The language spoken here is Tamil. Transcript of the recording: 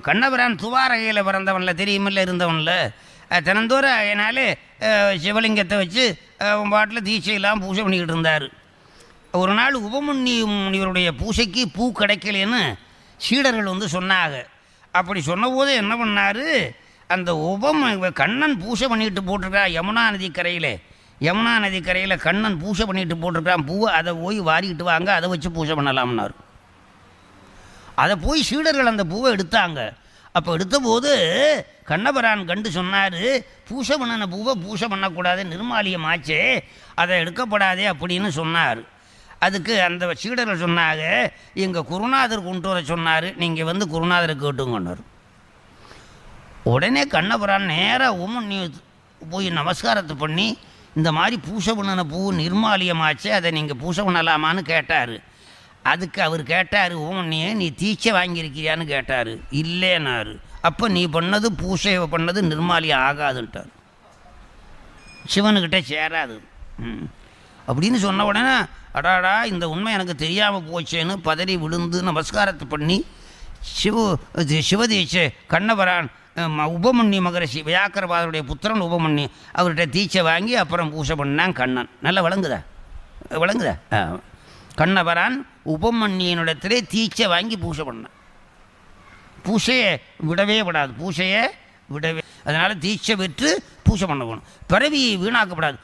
கண்ணபிரான் துவாரகையில் பிறந்தவன்ல தெரியுமில்ல இருந்தவன்ல தினந்தோறும் அதனாலே சிவலிங்கத்தை வச்சு பாட்டில் தீட்சையெல்லாம் பூஜை பண்ணிக்கிட்டு இருந்தார். ஒரு நாள் முனிவருடைய பூஜைக்கு பூ கிடைக்கலன்னு சீடர்கள் வந்து சொன்னாங்க. அப்படி சொன்னபோது என்ன பண்ணார், அந்த கண்ணன் பூஜை பண்ணிட்டு போட்டிருக்கா யமுனா நதி கரையில் கண்ணன் பூஜை பண்ணிட்டு போட்டிருக்கான் பூவை, அதை போய் வாரிக்கிட்டு வாங்க, அதை வச்சு பூஜை பண்ணலாம்னார். அதை போய் சீடர்கள் அந்த பூவை எடுத்தாங்க. அப்போ எடுத்தபோது கண்ணபிரான் கண்டு சொன்னார், பூஜை பண்ணின பூவை பூஜை பண்ணக்கூடாது, நிர்மாலியம் ஆச்சே, அதை எடுக்கப்படாதே அப்படின்னு சொன்னார். அதுக்கு அந்த சீடர்கள் சொன்னாங்க, எங்கள் குருநாதர் கொண்டு வர சொன்னார், நீங்கள் வந்து குருநாதரை கேட்டுங்கன்னார். உடனே கண்ணபிரான் நேராக நீ போய் நமஸ்காரத்தை பண்ணி, இந்த மாதிரி பூஜை பண்ணின பூ நிர்மாலியமாச்சு, அதை நீங்கள் பூஜை பண்ணலாமான்னு கேட்டார். அதுக்கு அவர் கேட்டார், ஓமன்னியே நீ தீட்சை வாங்கியிருக்கிறியான்னு கேட்டார். இல்லைன்னாரு. அப்போ நீ பண்ணது பூஜை பண்ணது நிர்மாலியம் ஆகாதுன்ட்டார், சிவனுக்கிட்ட சேராது அப்படின்னு சொன்ன உடனே, அடாடா இந்த உண்மை எனக்கு தெரியாமல் போச்சேன்னு பதறி விழுந்து நமஸ்காரத்தை பண்ணி சிவதீட்சை கண்ணபிரான் உபமன்னி மகரிஷி வியாக்கரபாதருடைய புத்திரன் உபமன்னி அவர்கிட்ட தீட்சை வாங்கி அப்புறம் பூஜை பண்ணான் கண்ணன். நல்லா விளங்குதா கண்ணபிரான் உபமன்னியினிடத்திலே தீட்சை வாங்கி பூஜை பண்ணான். பூஜையை விடவே விடாது, அதனால் தீட்சை பெற்று பூஜை பண்ண போகணும். பிறவி வீணாக்கப்படாது.